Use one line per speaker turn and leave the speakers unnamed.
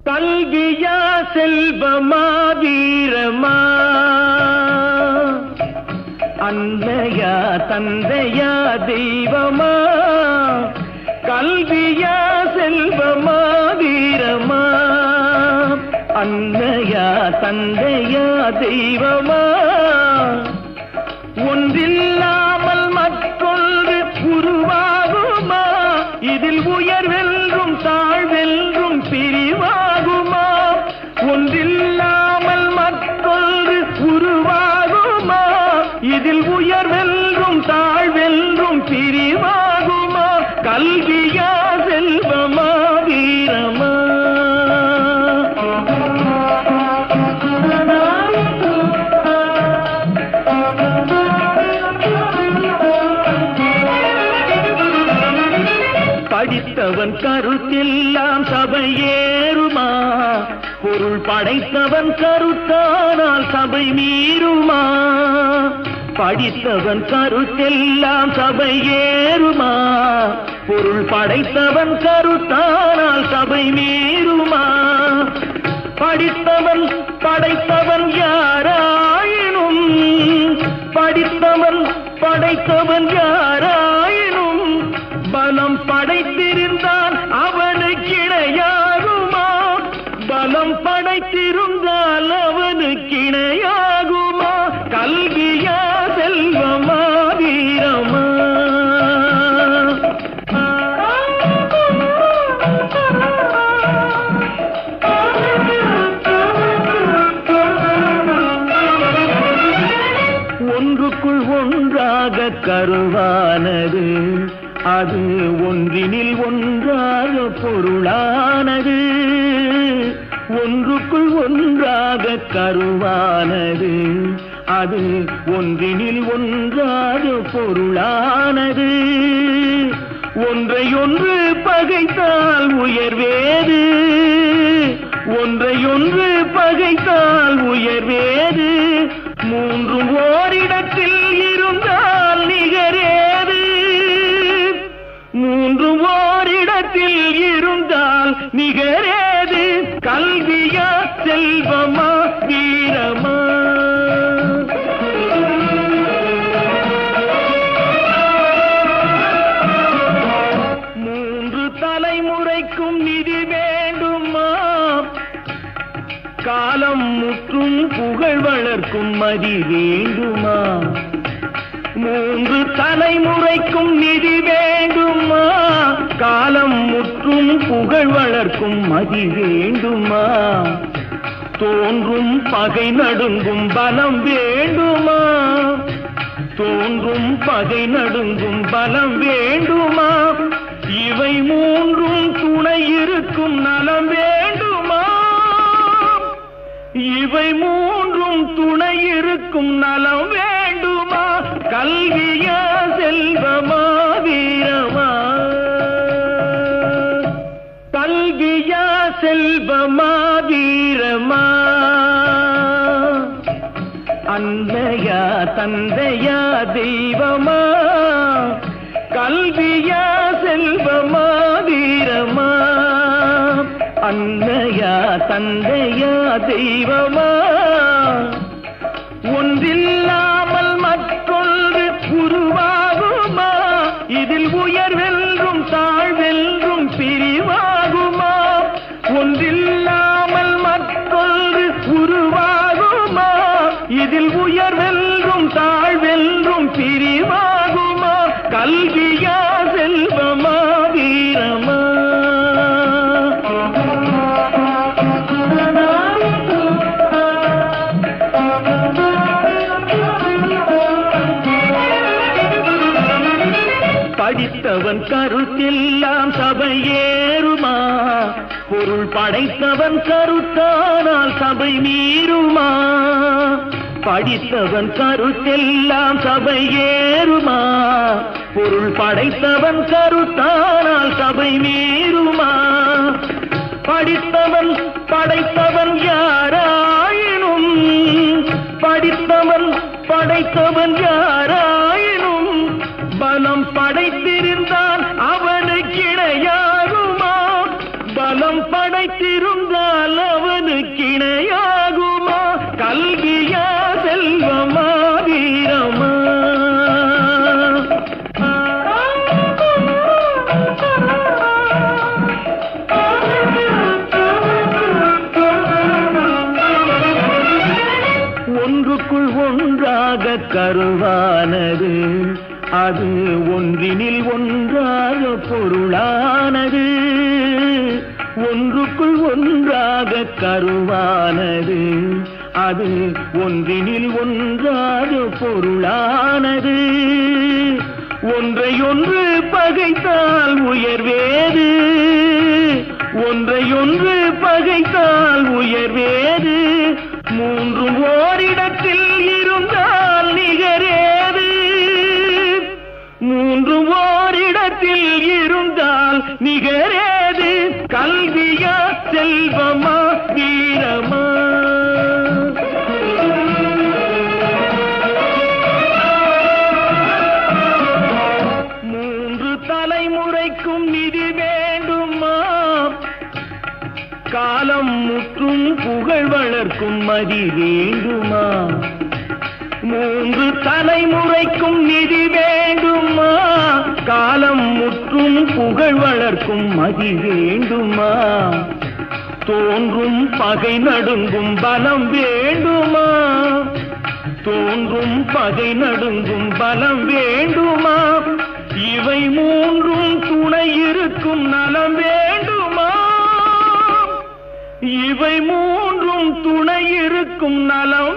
கல்வியா செல்வமா வீரமா, அன்னையா தந்தையா தெய்வமா, கல்வியா செல்வமா வீரமா, அன்னையா தந்தையா தெய்வமா, ஒன்றில்லாமல் மற்றொன்று உருவாகுமா, இதில் உயர்வென்றும் தாழ்வென்றும் பிரிவாகுமா, ஒன்றில்லாமல் மற்றொன்று உருவாகுமா, இதில் உயர்வென்றும் தாழ்வென்றும் பிரிவாகுமா, கல்வியா செல்வமா வீரமா. படித்தவன் கருத்தெல்லாம் சபையேறுமா, பொருள் படைத்தவன் கருத்தானால் சபை மீறுமா, படித்தவன் கருத்தெல்லாம் சபையேறுமா, பொருள் படைத்தவன் கருத்தானால் சபை மீறுமா, படித்தவன் படைத்தவன் யாராயினும், படித்தவன் படைத்தவன் யாராயினும், பலம் படைத்திருந்தால் அவனுக்கு இணையாகுமா, பலம் படைத்திருந்தால் அவனுக்கு இணையாகுமா, கல்வியா செல்வமா வீரமா. ஒன்றுக்குள் ஒன்றாக கருவானது, அது ஒன்றினில் ஒன்றாக பொருளானது, ஒன்றுக்குள் ஒன்றாக கருவானது, அது ஒன்றினில் ஒன்றாக பொருளானது, ஒன்றையொன்று பகைத்தால் உயர்வேது, ஒன்றையொன்று பகைத்தால் உயர்வேது, மூன்றும் ஓரிடத்தில் இருந்தால் நிகரேது, மூன்று ஓரிடத்தில் இருந்தால் நிகரேது, கல்வியா செல்வமா வீரமா. மூன்று தலைமுறைக்கும் நிதி வேண்டுமா, காலம் முற்றும் புகழ் வளர்க்கும் மதி வேண்டுமா, மூன்று தலைமுறைக்கும் நிதி வேண்டுமா, காலம் முற்றும் புகழ் வளர்க்கும் மதி வேண்டுமா, தோன்றும் பகை நடுங்கும் பலம் வேண்டுமா, தோன்றும் பகை நடுங்கும் பலம் வேண்டுமா, இவை மூன்றும் துணை இருக்கும் நலம் வேண்டுமா, இவை மூன்றும் துணை இருக்கும் நலம் வேண்டுமா, கல்வியா செல்வமா வீரமா, கல்வியா செல்வமா வீரமா, அன்னையா தந்தையா தெய்வமா, கல்வியா செல்வமா வீரமா, அன்னையா தந்தையா தெய்வமா, ஒன்றில்லாமல் மற்றொன்று உருவாகுமா, இதில் உயர்வென்றும் தாழ்வென்றும் பிரிவாகுமா, ஒன்றில்லாமல் மற்றொன்று உருவாகுமா, இதில் உயர்வென்றும் தாழ்வென்றும் பிரிவாகுமா, கல்வியா செல்வமா வீரமா. படித்தவன் கருத்தெல்லாம் சபையேறுமா, பொருள் படைத்தவன் கருத்தானால் சபை மீறுமா, படித்தவன் கருத்தெல்லாம் சபையேறுமா, பொருள் படைத்தவன் கருத்தானால் சபை மீறுமா, படித்தவன் படைத்தவன் யாராயினும், படித்தவன் படைத்தவன் யாராயினும், பலம் படைத்திருந்தால் அவனுக்கு இணையாகுமா, பலம் படைத்திருந்தால் கருவானது, அது ஒன்றினில் ஒன்றாக பொருளானது. ஒன்றுக்குள் ஒன்றாக கருவானது, அது ஒன்றினில் ஒன்றாக பொருளானது. ஒன்றையொன்று பகைத்தால் உயர்வேது, ஒன்றையொன்று பகைத்தால் உயர்வேது. மூன்றும் ஓரிடத்தில் இருந்தால் நிகரேது, மூன்றும் ஓரிடத்தில் இருந்தால் நிகரேது. கல்வியா செல்வமா வீரமா? மூன்று தலைமுறைக்கும் நிதி வேண்டுமா? காலம் முற்றும் புகழ் வளர்க்கும் மதி வேண்டுமா? மூன்று தலைமுறைக்கும் நிதி வேண்டுமா? காலம் முற்றும் புகழ் வளர்க்கும் மதி வேண்டுமா? தோன்றும் பகை நடுங்கும் பலம் வேண்டுமா? தோன்றும் பகை நடுங்கும் பலம் வேண்டுமா? இவை மூன்றும் துணை இருக்கும் நலம் வேண்டுமா? இவை மூன்றும் துணை இருக்கும் நலம்